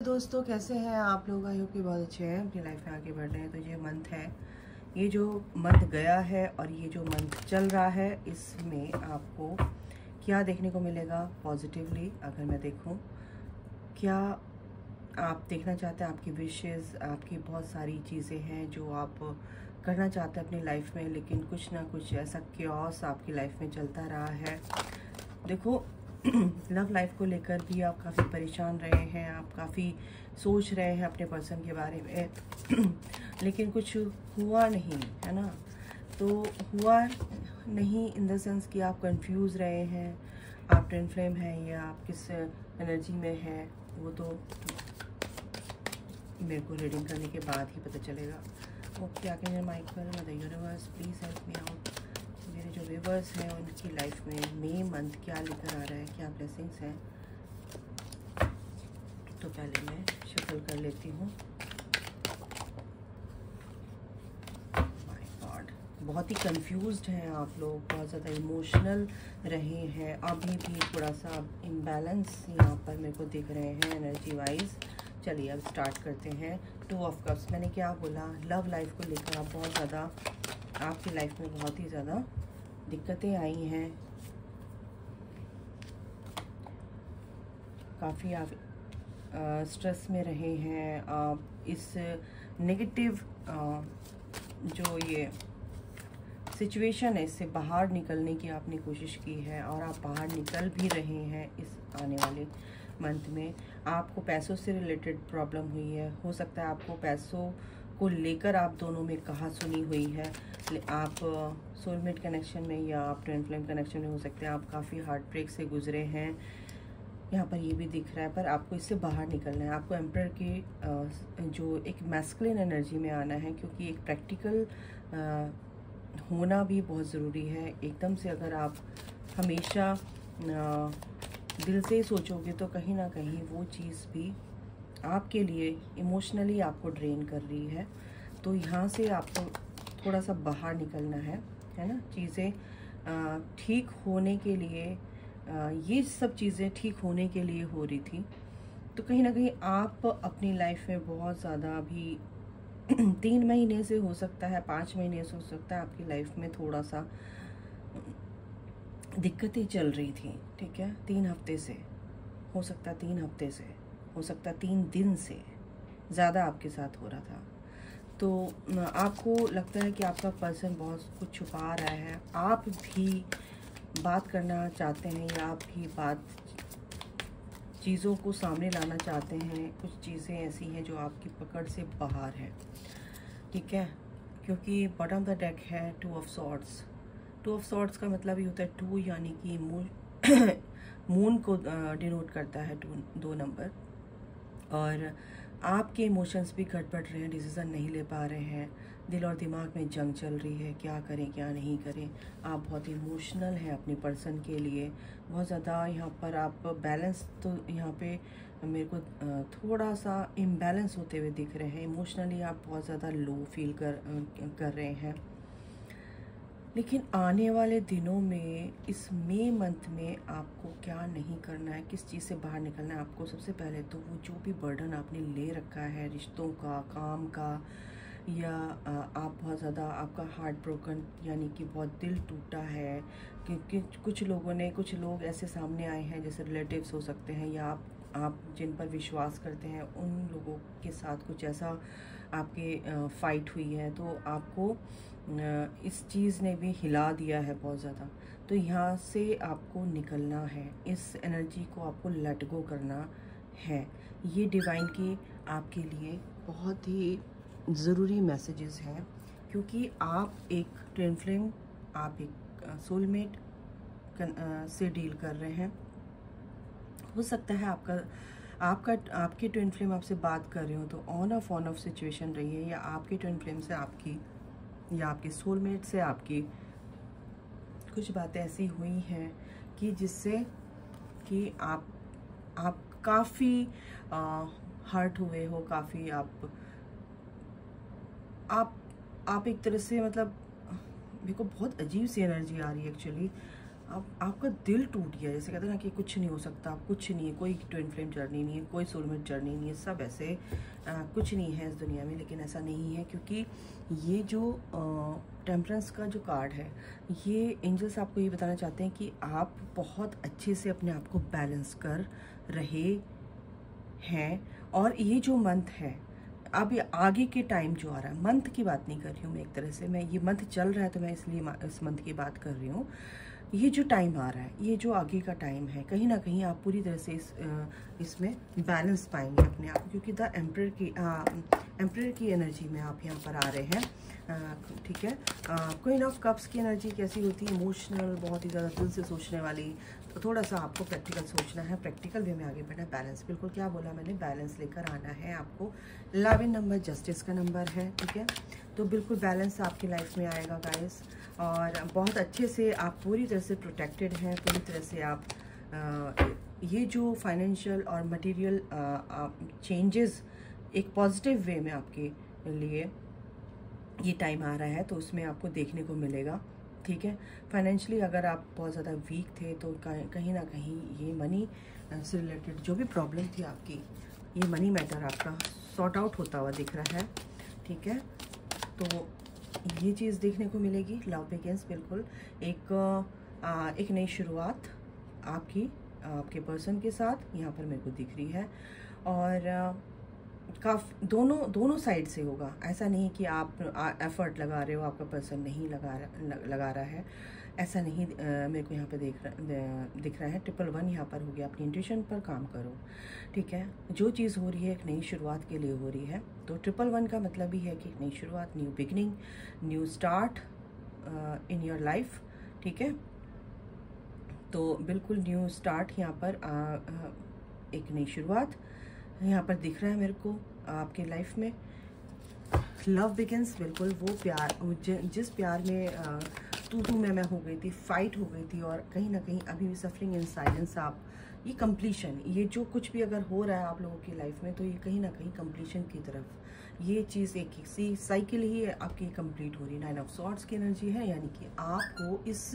दोस्तों कैसे हैं आप लोग। आई होप कि बहुत अच्छे हैं, अपनी लाइफ में आगे बढ़ रहे हैं। तो ये मंथ है, ये जो मंथ गया है और ये जो मंथ चल रहा है, इसमें आपको क्या देखने को मिलेगा पॉजिटिवली। अगर मैं देखूं, क्या आप देखना चाहते हैं, आपकी विशेस, आपकी बहुत सारी चीज़ें हैं जो आप करना चाहते हैं अपनी लाइफ में, लेकिन कुछ ना कुछ ऐसा क्योस आपकी लाइफ में चलता रहा है। देखो लव लाइफ को लेकर भी आप काफ़ी परेशान रहे हैं, आप काफ़ी सोच रहे हैं अपने पर्सन के बारे में लेकिन कुछ हुआ नहीं, है ना। तो हुआ नहीं इन द सेंस कि आप कंफ्यूज रहे हैं, आप ट्विन फ्लेम हैं या आप किस एनर्जी में है, वो तो मेरे को रीडिंग करने के बाद ही पता चलेगा। ओके, आगे माइक पर mother universe please help me out. मेरे जो व्यूवर्स हैं उनकी लाइफ में मई मंथ क्या लेकर आ रहा है, क्या ब्लेसिंग्स हैं। तो पहले मैं शफल कर लेती हूँ। माय गॉड, बहुत ही कंफ्यूज्ड हैं आप लोग, बहुत ज़्यादा इमोशनल रहे हैं, अभी भी थोड़ा सा इम्बैलेंस यहाँ पर मेरे को दिख रहे हैं एनर्जी वाइज। चलिए अब स्टार्ट करते हैं। 2 ऑफ कप्स, मैंने क्या बोला, लव लाइफ को लेकर आप बहुत ज़्यादा, आपकी लाइफ में बहुत ही ज़्यादा दिक्कतें आई हैं, काफ़ी आप स्ट्रेस में रहे हैं, आप इस नेगेटिव जो ये सिचुएशन है इससे बाहर निकलने की आपने कोशिश की है और आप बाहर निकल भी रहे हैं। इस आने वाले मंथ में आपको पैसों से रिलेटेड प्रॉब्लम हुई है, हो सकता है आपको पैसों को लेकर आप दोनों में कहा सुनी हुई है, आप सोलमेट कनेक्शन में या आप ट्विन फ्लेम कनेक्शन में हो सकते हैं, आप काफ़ी हार्ट ब्रेक से गुजरे हैं, यहाँ पर ये भी दिख रहा है। पर आपको इससे बाहर निकलना है, आपको एम्परर की जो एक मैस्कुलिन एनर्जी में आना है, क्योंकि एक प्रैक्टिकल होना भी बहुत ज़रूरी है। एकदम से अगर आप हमेशा दिल से सोचोगे तो कहीं ना कहीं वो चीज़ भी आपके लिए इमोशनली आपको ड्रेन कर रही है। तो यहाँ से आपको थोड़ा सा बाहर निकलना है ना। चीज़ें ठीक होने के लिए, ये सब चीज़ें ठीक होने के लिए हो रही थी, तो कहीं ना कहीं आप अपनी लाइफ में बहुत ज़्यादा अभी 3 महीने से हो सकता है, 5 महीने से हो सकता है, आपकी लाइफ में थोड़ा सा दिक्कतें चल रही थी, ठीक है। 3 हफ्ते से हो सकता है, 3 हफ्ते से हो सकता है, 3 दिन से ज़्यादा आपके साथ हो रहा था। तो आपको लगता है कि आपका पर्सन बहुत कुछ छुपा रहा है, आप भी बात करना चाहते हैं या आप भी बात चीज़ों को सामने लाना चाहते हैं। कुछ चीज़ें ऐसी हैं जो आपकी पकड़ से बाहर है, ठीक है। क्योंकि बॉटम द डेक है 2 ऑफ सॉर्ड्स। 2 ऑफ सॉर्ड्स का मतलब ये होता है 2 यानी कि मून को डिनोट करता है 2 नंबर। और आपके इमोशंस भी गड़बड़ रहे हैं, डिसीज़न नहीं ले पा रहे हैं, दिल और दिमाग में जंग चल रही है, क्या करें क्या नहीं करें। आप बहुत इमोशनल हैं अपने पर्सन के लिए, बहुत ज़्यादा यहाँ पर आप बैलेंस, तो यहाँ पे मेरे को थोड़ा सा इम्बैलेंस होते हुए दिख रहे हैं। इमोशनली आप बहुत ज़्यादा लो फील कर रहे हैं। लेकिन आने वाले दिनों में, इस मई मंथ में आपको क्या नहीं करना है, किस चीज़ से बाहर निकलना है आपको। सबसे पहले तो वो जो भी बर्डन आपने ले रखा है रिश्तों का, काम का, या आप बहुत ज़्यादा, आपका हार्ट ब्रोकन यानी कि बहुत दिल टूटा है, क्योंकि कुछ लोग ऐसे सामने आए हैं, जैसे रिलेटिव्स हो सकते हैं या आप जिन पर विश्वास करते हैं, उन लोगों के साथ कुछ ऐसा आपके फाइट हुई है, तो आपको इस चीज़ ने भी हिला दिया है बहुत ज़्यादा। तो यहाँ से आपको निकलना है, इस एनर्जी को आपको लेट गो करना है। ये डिवाइन की आपके लिए बहुत ही ज़रूरी मैसेजेस हैं, क्योंकि आप एक ट्विन फ्लेम, आप एक सोलमेट से डील कर रहे हैं। हो सकता है आपके ट्विन फ्लेम आपसे बात कर रहे हो तो ऑन ऑफ सिचुएशन रही है, या आपके ट्विन फ्लेम से आपकी, या आपके सोलमेट से आपकी कुछ बातें ऐसी हुई हैं कि जिससे कि आप काफ़ी हर्ट हुए हो, काफ़ी आप एक तरह से, मतलब मेरे को बहुत अजीब सी एनर्जी आ रही है एक्चुअली। आपका दिल टूट गया, जैसे कहते हैं ना कि कुछ नहीं हो सकता, कुछ नहीं है, कोई ट्विन फ्लेम जर्नी नहीं है, कोई सोलमेट जर्नी नहीं है, सब ऐसे कुछ नहीं है इस दुनिया में। लेकिन ऐसा नहीं है, क्योंकि ये जो टेम्परेंस का जो कार्ड है, ये एंजल्स आपको ये बताना चाहते हैं कि आप बहुत अच्छे से अपने आप को बैलेंस कर रहे हैं। और ये जो मंथ है, अब ये आगे के टाइम जो आ रहा है, मंथ की बात नहीं कर रही हूँ मैं, एक तरह से मैं, ये मंथ चल रहा है तो मैं इसलिए इस मंथ की बात कर रही हूँ। ये जो टाइम आ रहा है, ये जो आगे का टाइम है, कहीं ना कहीं आप पूरी तरह से इसमें बैलेंस पाएंगे अपने आप, क्योंकि द एम्परर की एनर्जी में आप यहाँ पर आ रहे हैं। ठीक है, क्वीन ऑफ कप्स की एनर्जी कैसी होती है? इमोशनल, बहुत ही ज़्यादा दिल से सोचने वाली। तो थोड़ा सा आपको प्रैक्टिकल सोचना है, प्रैक्टिकल वे में आगे बढ़ना है। बैलेंस, बिल्कुल क्या बोला मैंने, बैलेंस लेकर आना है आपको। 11 नंबर जस्टिस का नंबर है, ठीक है। तो बिल्कुल बैलेंस आपकी लाइफ में आएगा गाइस, और बहुत अच्छे से आप पूरी तरह से प्रोटेक्टेड हैं, पूरी तरह से आप ये जो फाइनेंशियल और मटेरियल चेंजेस एक पॉजिटिव वे में आपके लिए ये टाइम आ रहा है, तो उसमें आपको देखने को मिलेगा, ठीक है। फाइनेंशियली अगर आप बहुत ज़्यादा वीक थे तो कहीं ना कहीं ये मनी से रिलेटेड जो भी प्रॉब्लम थी आपकी, ये मनी मैटर आपका सॉर्ट आउट होता हुआ दिख रहा है, ठीक है। तो ये चीज़ देखने को मिलेगी। लव बिगिंस, बिल्कुल एक नई शुरुआत आपके पर्सन के साथ यहाँ पर मेरे को दिख रही है। और दोनों साइड से होगा, ऐसा नहीं कि आप एफर्ट लगा रहे हो, आपका पर्सन नहीं लगा रहा है, ऐसा नहीं मेरे को यहाँ पे दिख रहा है। 111 यहाँ पर हो गया, अपनी इंट्यूशन पर काम करो, ठीक है। जो चीज़ हो रही है एक नई शुरुआत के लिए हो रही है, तो 111 का मतलब ही है कि एक नई शुरुआत, new beginning, new start in your life, ठीक है। तो बिल्कुल न्यू स्टार्ट यहाँ पर एक नई शुरुआत यहाँ पर दिख रहा है मेरे को आपके लाइफ में। लव बिगिंस, बिल्कुल वो प्यार, जिस प्यार में तू मैं हो गई थी, फाइट हो गई थी, और कहीं ना कहीं अभी भी सफरिंग इन साइलेंस, आप ये कंप्लीशन, ये जो कुछ भी अगर हो रहा है आप लोगों की लाइफ में, तो ये कहीं ना कहीं कंप्लीशन की तरफ, ये चीज़ एक सी साइकिल ही आपकी कंप्लीट हो रही है। 9 ऑफ सॉर्ड्स की एनर्जी है, यानी कि आपको इस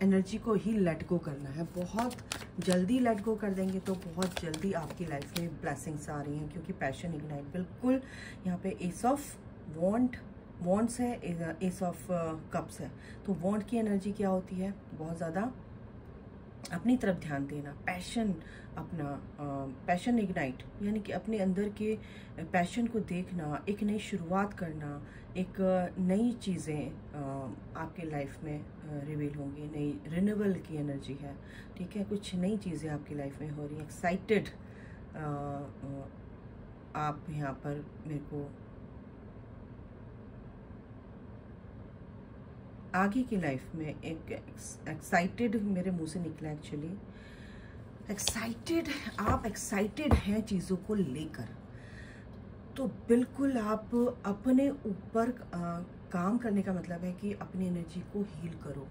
एनर्जी को ही लेट गो करना है। बहुत जल्दी लेट गो कर देंगे तो बहुत जल्दी आपकी लाइफ में ब्लेसिंग्स आ रही हैं, क्योंकि पैशन इग्नाइट, बिल्कुल यहाँ पे एस ऑफ वॉन्ट्स है, एस ऑफ कप्स है। तो वॉन्ट की एनर्जी क्या होती है? बहुत ज़्यादा अपनी तरफ ध्यान देना, पैशन, अपना पैशन इग्नाइट, यानी कि अपने अंदर के पैशन को देखना, एक नई शुरुआत करना, एक नई चीज़ें आपके लाइफ में रिवील होंगी, नई रिन्यूअल की एनर्जी है, ठीक है। कुछ नई चीज़ें आपकी लाइफ में हो रही हैं, एक्साइटेड आप यहाँ पर मेरे को आगे की लाइफ में एक एक्साइटेड मेरे मुंह से निकला, एक्चुअली एक्साइटेड, आप एक्साइटेड हैं चीज़ों को लेकर। तो बिल्कुल आप अपने ऊपर काम करने का मतलब है कि अपनी एनर्जी को हील करो,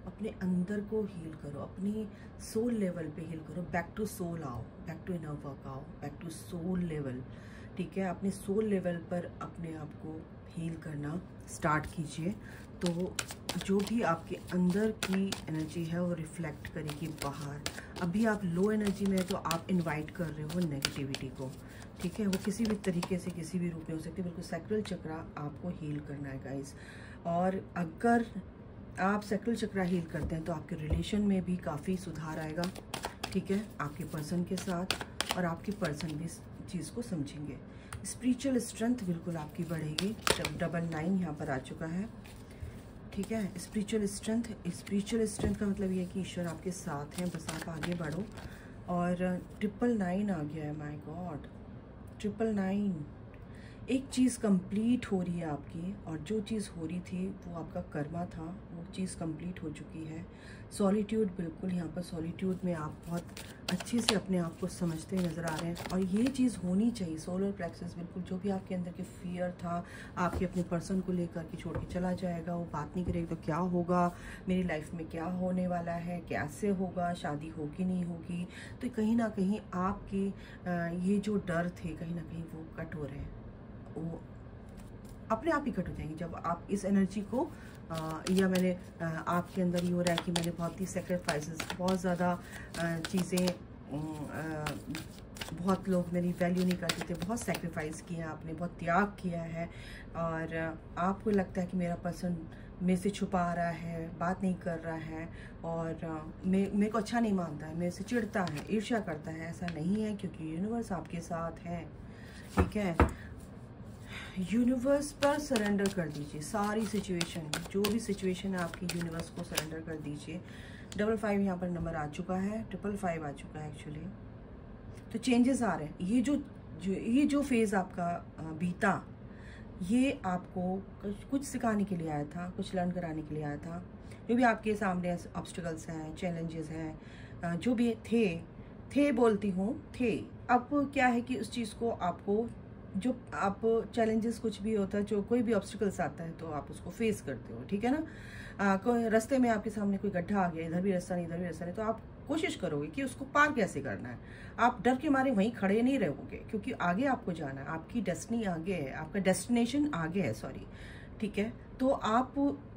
अपने अंदर को हील करो, अपनी सोल लेवल पे हील करो, बैक टू सोल आओ, बैक टू इनर वर्क आओ, बैक टू सोल लेवल, ठीक है। अपने सोल लेवल पर अपने आप को हील करना स्टार्ट कीजिए, तो जो भी आपके अंदर की एनर्जी है वो रिफ्लेक्ट करेगी बाहर। अभी आप लो एनर्जी में है तो आप इनवाइट कर रहे हो नेगेटिविटी को, ठीक है। वो किसी भी तरीके से, किसी भी रूप में हो सकती है। बिल्कुल सैक्रल चक्रा आपको हील करना है गाइस, और अगर आप सैक्रल चक्रा हील करते हैं तो आपके रिलेशन में भी काफ़ी सुधार आएगा, ठीक है, आपके पर्सन के साथ, और आपके पर्सन भी इस चीज़ को समझेंगे। स्पिरिचुअल स्ट्रेंथ बिल्कुल आपकी बढ़ेगी। 999 यहाँ पर आ चुका है, ठीक है। स्पिरिचुअल स्ट्रेंथ का मतलब ये है कि ईश्वर आपके साथ हैं, बस आप आगे बढ़ो। और 999 आ गया है, माय गॉड, 999। एक चीज़ कंप्लीट हो रही है आपकी, और जो चीज़ हो रही थी वो आपका कर्मा था, वो चीज़ कंप्लीट हो चुकी है। सॉलिट्यूड, बिल्कुल यहाँ पर सॉलिट्यूड में आप बहुत अच्छे से अपने आप को समझते नज़र आ रहे हैं, और ये चीज़ होनी चाहिए। सोलर प्लेक्सस, बिल्कुल जो भी आपके अंदर के फियर था आपके अपने पर्सन को लेकर के छोड़ के चला जाएगा, वो बात नहीं करेगा तो क्या होगा, मेरी लाइफ में क्या होने वाला है, कैसे होगा, शादी होगी नहीं होगी। तो कहीं ना कहीं आपके ये जो डर थे कहीं ना कहीं वो कट हो रहे हैं, वो अपने आप ही कट हो जाएंगी जब आप इस एनर्जी को या मैंने आपके अंदर ये हो रहा है कि मैंने बहुत ही सेक्रीफाइसेस, बहुत ज़्यादा चीज़ें, बहुत लोग मेरी वैल्यू नहीं करते थे, बहुत सेक्रीफाइस किया आपने, बहुत त्याग किया है, और आपको लगता है कि मेरा पर्सन मेरे से छुपा रहा है, बात नहीं कर रहा है, और मेरे को अच्छा नहीं मानता है, मेरे से चिढ़ता है, ईर्ष्या करता है। ऐसा नहीं है, क्योंकि यूनिवर्स आपके साथ है, ठीक है। यूनिवर्स पर सरेंडर कर दीजिए सारी सिचुएशन, जो भी सिचुएशन है आपकी, यूनिवर्स को सरेंडर कर दीजिए। 55 यहाँ पर नंबर आ चुका है, 555 आ चुका है एक्चुअली। तो चेंजेस आ रहे हैं। ये जो फेज़ आपका बीता, ये आपको कुछ सिखाने के लिए आया था, कुछ लर्न कराने के लिए आया था। जो भी आपके सामने ऑब्स्टिकल्स हैं, चैलेंजेस हैं, जो भी थे बोलती हूँ, थे। अब क्या है कि उस चीज़ को आपको, जो आप चैलेंजेस कुछ भी होता है, जो कोई भी ऑब्स्टिकल्स आता है, तो आप उसको फेस करते हो, ठीक है ना। कोई रास्ते में आपके सामने कोई गड्ढा आ गया, इधर भी रास्ता नहीं, इधर भी रास्ता नहीं, तो आप कोशिश करोगे कि उसको पार कैसे करना है। आप डर के मारे वहीं खड़े नहीं रहोगे, क्योंकि आगे आपको जाना है, आपकी डेस्टिनी आगे है, आपका डेस्टिनेशन आगे है, सॉरी, ठीक है। तो आप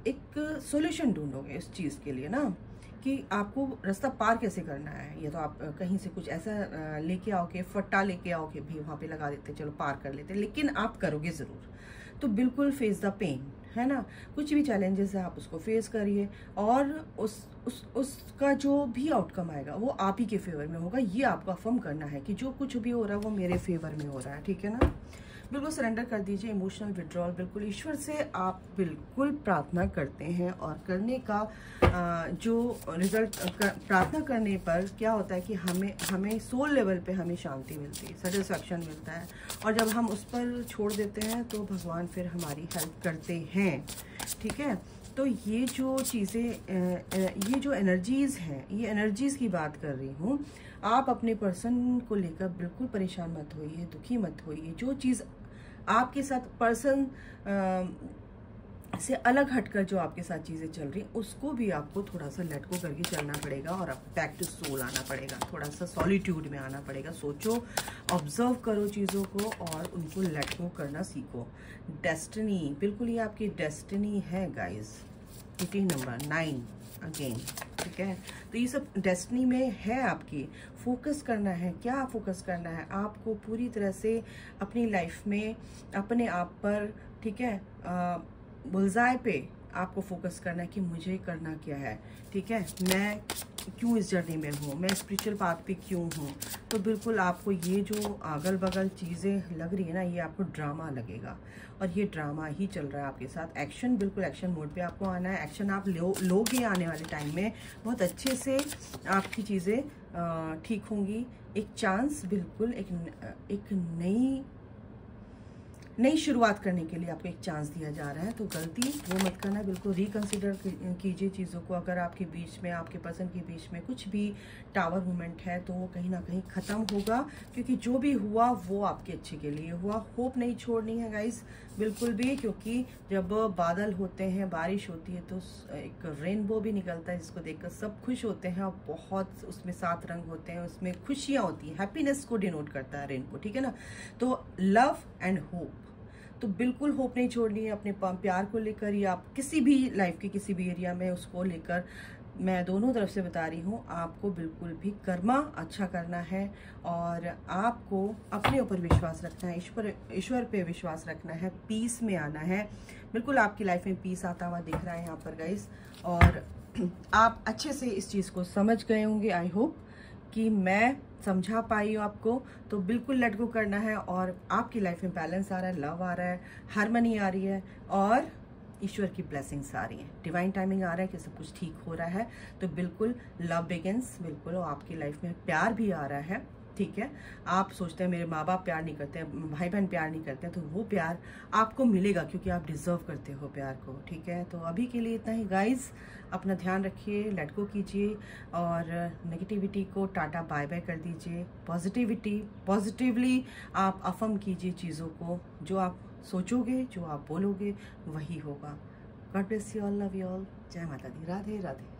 एक सॉल्यूशन ढूंढोगे इस चीज़ के लिए ना, कि आपको रास्ता पार कैसे करना है। या तो आप कहीं से कुछ ऐसा लेके आओगे, फट्टा लेके आओगे, भी वहाँ पे लगा देते, चलो पार कर लेते, लेकिन आप करोगे ज़रूर। तो बिल्कुल फेस द पेन, है ना। कुछ भी चैलेंजेस है, आप उसको फेस करिए, और उसका जो भी आउटकम आएगा वो आप ही के फेवर में होगा। ये आपको अफर्म करना है कि जो कुछ भी हो रहा है वो मेरे फेवर में हो रहा है, ठीक है ना। बिल्कुल सरेंडर कर दीजिए, इमोशनल विड्रॉल, बिल्कुल ईश्वर से आप बिल्कुल प्रार्थना करते हैं, और करने का जो रिजल्ट, प्रार्थना करने पर क्या होता है कि हमें सोल लेवल पे हमें शांति मिलती है, सेटिस्फैक्शन मिलता है, और जब हम उस पर छोड़ देते हैं तो भगवान फिर हमारी हेल्प करते हैं, ठीक है। तो ये जो चीज़ें, ये जो एनर्जीज़ हैं, ये एनर्जीज़ की बात कर रही हूँ। आप अपने पर्सन को लेकर बिल्कुल परेशान मत होइए, दुखी मत होइए। जो चीज़ आपके साथ पर्सन से अलग हटकर जो आपके साथ चीज़ें चल रही, उसको भी आपको थोड़ा सा लेट गो करके चलना पड़ेगा, और आप बैक टू सोल आना पड़ेगा, थोड़ा सा सॉलिट्यूड में आना पड़ेगा। सोचो, ऑब्जर्व करो चीज़ों को, और उनको लेट गो करना सीखो। डेस्टिनी, बिल्कुल ये आपकी डेस्टिनी है गाइज। किटी नंबर 9 अगेन, ठीक है। तो ये सब डेस्टिनी में है आपकी। फोकस करना है, क्या फोकस करना है आपको, पूरी तरह से अपनी लाइफ में अपने आप पर, ठीक है, बुलजाए पे आपको फोकस करना है कि मुझे करना क्या है, ठीक है, मैं क्यों इस जर्नी में हूँ, मैं स्पिरिचुअल पाथ पे क्यों हूँ। तो बिल्कुल आपको ये जो अगल बगल चीज़ें लग रही है ना, ये आपको ड्रामा लगेगा, और ये ड्रामा ही चल रहा है आपके साथ। एक्शन, बिल्कुल एक्शन मोड पे आपको आना है। एक्शन आप लोगे आने वाले टाइम में, बहुत अच्छे से आपकी चीज़ें ठीक होंगी। एक चांस, बिल्कुल एक नई शुरुआत करने के लिए आपको एक चांस दिया जा रहा है। तो गलती वो मत करना, बिल्कुल रिकंसिडर कीजिए चीज़ों को। अगर आपके बीच में, आपके पर्सन के बीच में कुछ भी टावर मूवमेंट है, तो वो कहीं ना कहीं ख़त्म होगा, क्योंकि जो भी हुआ वो आपके अच्छे के लिए हुआ। होप नहीं छोड़नी है गाइस, बिल्कुल भी, क्योंकि जब बादल होते हैं, बारिश होती है, तो एक रेनबो भी निकलता है, जिसको देखकर सब खुश होते हैं, और बहुत उसमें 7 रंग होते हैं, उसमें खुशियाँ होती हैं, हैप्पीनेस को डिनोट करता है रेनबो, ठीक है ना। तो लव एंड होप, तो बिल्कुल होप नहीं छोड़नी है अपने प्यार को लेकर, या आप किसी भी लाइफ के किसी भी एरिया में उसको लेकर। मैं दोनों तरफ से बता रही हूँ, आपको बिल्कुल भी कर्मा अच्छा करना है, और आपको अपने ऊपर विश्वास रखना है, ईश्वर पे विश्वास रखना है, पीस में आना है। बिल्कुल आपकी लाइफ में पीस आता हुआ दिख रहा है यहाँ पर गाइस, और आप अच्छे से इस चीज़ को समझ गए होंगे। आई होप कि मैं समझा पाई हूँ आपको। तो बिल्कुल लेट गो करना है, और आपकी लाइफ में बैलेंस आ रहा है, लव आ रहा है, हार्मनी आ रही है, और ईश्वर की ब्लेसिंग्स आ रही हैं, डिवाइन टाइमिंग आ रहा है कि सब कुछ ठीक हो रहा है। तो बिल्कुल लव बिगिंस, बिल्कुल, और आपकी लाइफ में प्यार भी आ रहा है, ठीक है। आप सोचते हैं मेरे माँ बाप प्यार नहीं करते हैं, भाई बहन प्यार नहीं करते हैं, तो वो प्यार आपको मिलेगा, क्योंकि आप डिजर्व करते हो प्यार को, ठीक है। तो अभी के लिए इतना ही गाइज, अपना ध्यान रखिए, लेट गो कीजिए, और नेगेटिविटी को टाटा बाय बाय कर दीजिए। पॉजिटिवली आप अफर्म कीजिए चीज़ों को, जो आप सोचोगे, जो आप बोलोगे, वही होगा। God bless you all, love you all, जय माता दी, राधे राधे।